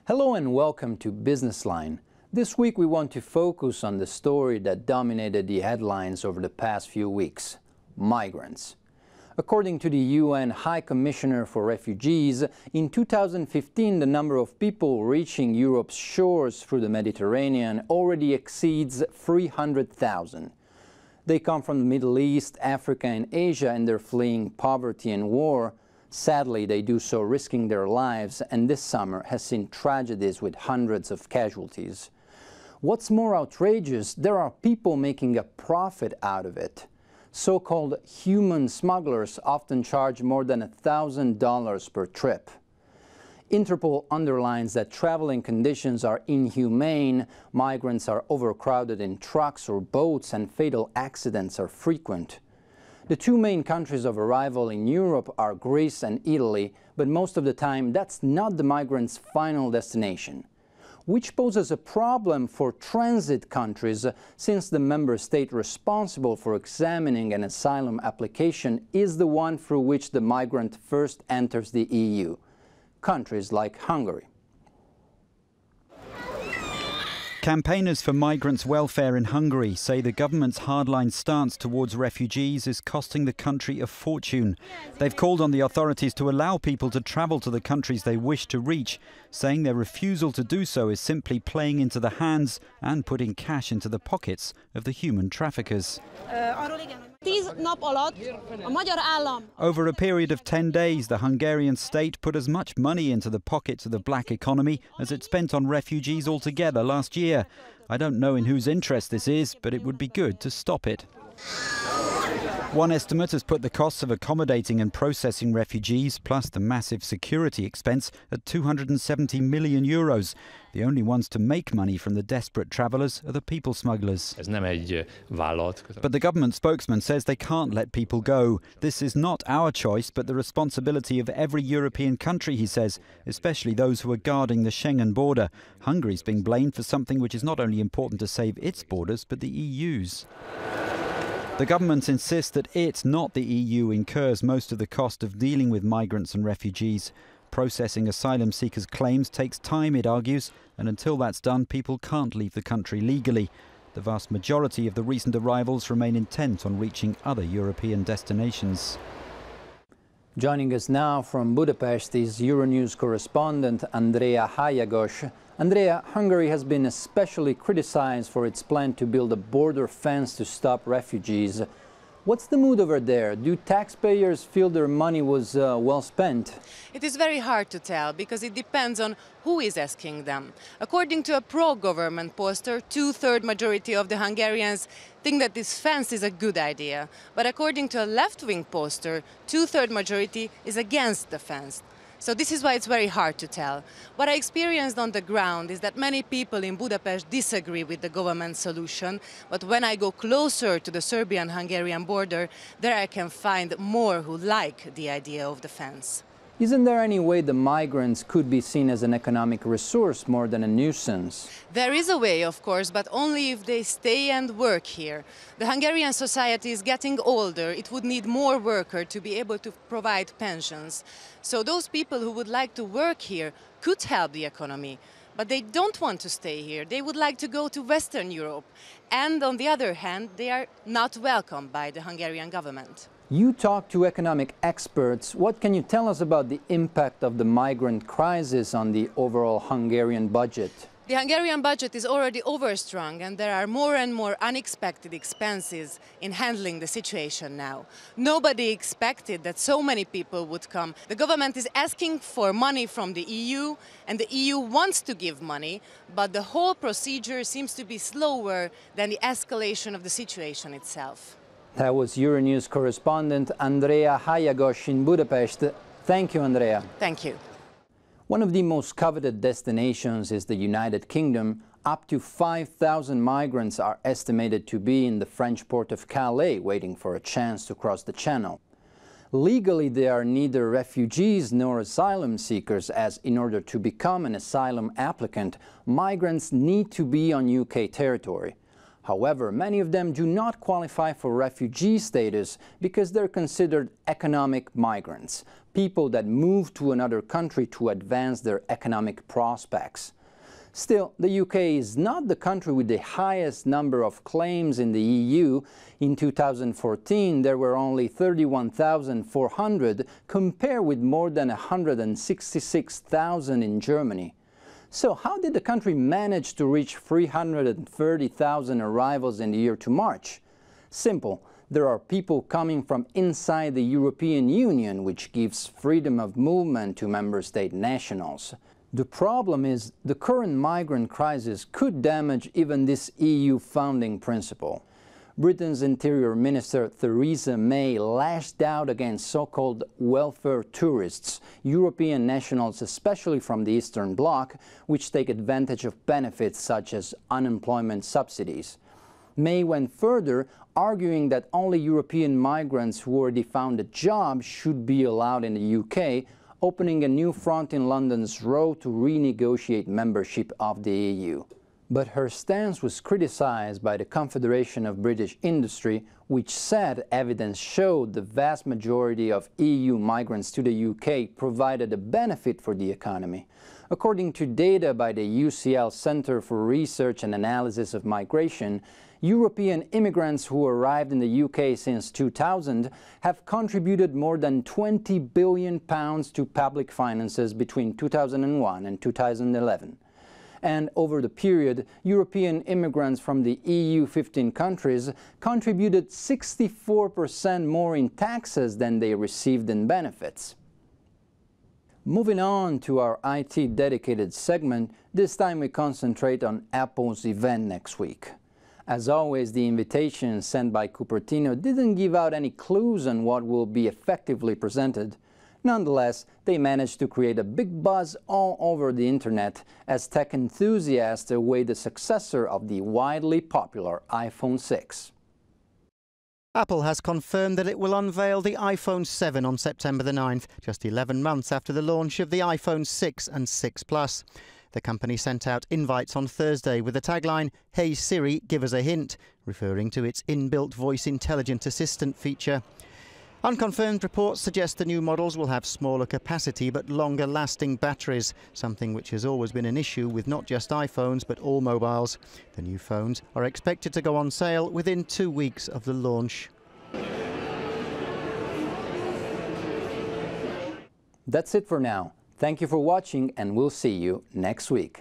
Hello and welcome to Business Line. This week we want to focus on the story that dominated the headlines over the past few weeks: migrants. According to the UN High Commissioner for Refugees, in 2015 the number of people reaching Europe's shores through the Mediterranean already exceeds 300,000. They come from the Middle East, Africa and Asia, and they're fleeing poverty and war. Sadly, they do so risking their lives, and this summer has seen tragedies with hundreds of casualties. What's more outrageous, there are people making a profit out of it. So-called human smugglers often charge more than $1,000 per trip. Interpol underlines that traveling conditions are inhumane, migrants are overcrowded in trucks or boats, and fatal accidents are frequent. The two main countries of arrival in Europe are Greece and Italy, but most of the time that's not the migrants' final destination, which poses a problem for transit countries since the member state responsible for examining an asylum application is the one through which the migrant first enters the EU, countries like Hungary. Campaigners for migrants' welfare in Hungary say the government's hardline stance towards refugees is costing the country a fortune. They've called on the authorities to allow people to travel to the countries they wish to reach, saying their refusal to do so is simply playing into the hands and putting cash into the pockets of the human traffickers. Over a period of 10 days, the Hungarian state put as much money into the pockets of the black economy as it spent on refugees altogether last year. I don't know in whose interest this is, but it would be good to stop it. One estimate has put the costs of accommodating and processing refugees, plus the massive security expense, at €270 million. The only ones to make money from the desperate travellers are the people smugglers. But the government spokesman says they can't let people go. This is not our choice, but the responsibility of every European country, he says, especially those who are guarding the Schengen border. Hungary's being blamed for something which is not only important to save its borders, but the EU's. The government insists that it, not the EU, incurs most of the cost of dealing with migrants and refugees. Processing asylum seekers' claims takes time, it argues, and until that's done, people can't leave the country legally. The vast majority of the recent arrivals remain intent on reaching other European destinations. Joining us now from Budapest is Euronews correspondent Andrea Hajagos. Andrea, Hungary has been especially criticized for its plan to build a border fence to stop refugees. What's the mood over there? Do taxpayers feel their money was well spent? It is very hard to tell because it depends on who is asking them. According to a pro-government pollster, two-thirds majority of the Hungarians think that this fence is a good idea. But according to a left-wing pollster, two-thirds majority is against the fence. So this is why it's very hard to tell. What I experienced on the ground is that many people in Budapest disagree with the government solution, but when I go closer to the Serbian-Hungarian border, there I can find more who like the idea of the fence. Isn't there any way the migrants could be seen as an economic resource more than a nuisance? There is a way, of course, but only if they stay and work here. The Hungarian society is getting older. It would need more workers to be able to provide pensions. So those people who would like to work here could help the economy. But they don't want to stay here. They would like to go to Western Europe. And on the other hand, they are not welcomed by the Hungarian government. You talk to economic experts. What can you tell us about the impact of the migrant crisis on the overall Hungarian budget? The Hungarian budget is already overstrung, and there are more and more unexpected expenses in handling the situation now. Nobody expected that so many people would come. The government is asking for money from the EU, and the EU wants to give money, but the whole procedure seems to be slower than the escalation of the situation itself. That was Euronews correspondent Andrea Hajagos in Budapest. Thank you, Andrea. Thank you. One of the most coveted destinations is the United Kingdom. Up to 5,000 migrants are estimated to be in the French port of Calais, waiting for a chance to cross the Channel. Legally, they are neither refugees nor asylum seekers, as in order to become an asylum applicant, migrants need to be on UK territory. However, many of them do not qualify for refugee status because they're considered economic migrants, people that move to another country to advance their economic prospects. Still, the UK is not the country with the highest number of claims in the EU. In 2014, there were only 31,400, compared with more than 166,000 in Germany. So how did the country manage to reach 330,000 arrivals in the year to March? Simple. There are people coming from inside the European Union, which gives freedom of movement to member state nationals. The problem is the current migrant crisis could damage even this EU founding principle. Britain's Interior Minister Theresa May lashed out against so-called welfare tourists, European nationals especially from the Eastern Bloc, which take advantage of benefits such as unemployment subsidies. May went further, arguing that only European migrants who already found a job should be allowed in the UK, opening a new front in London's road to renegotiate membership of the EU. But her stance was criticised by the Confederation of British Industry, which said evidence showed the vast majority of EU migrants to the UK provided a benefit for the economy. According to data by the UCL Centre for Research and Analysis of Migration, European immigrants who arrived in the UK since 2000 have contributed more than £20 billion to public finances between 2001 and 2011. And over the period, European immigrants from the EU 15 countries contributed 64% more in taxes than they received in benefits. Moving on to our IT dedicated segment, this time we concentrate on Apple's event next week. As always, the invitation sent by Cupertino didn't give out any clues on what will be effectively presented. Nonetheless, they managed to create a big buzz all over the internet as tech enthusiasts await the successor of the widely popular iPhone 6. Apple has confirmed that it will unveil the iPhone 7 on September the 9th, just 11 months after the launch of the iPhone 6 and 6 Plus. The company sent out invites on Thursday with the tagline, "Hey Siri, give us a hint," referring to its inbuilt voice intelligent assistant feature. Unconfirmed reports suggest the new models will have smaller capacity but longer lasting batteries, something which has always been an issue with not just iPhones but all mobiles. The new phones are expected to go on sale within 2 weeks of the launch. That's it for now. Thank you for watching, and we'll see you next week.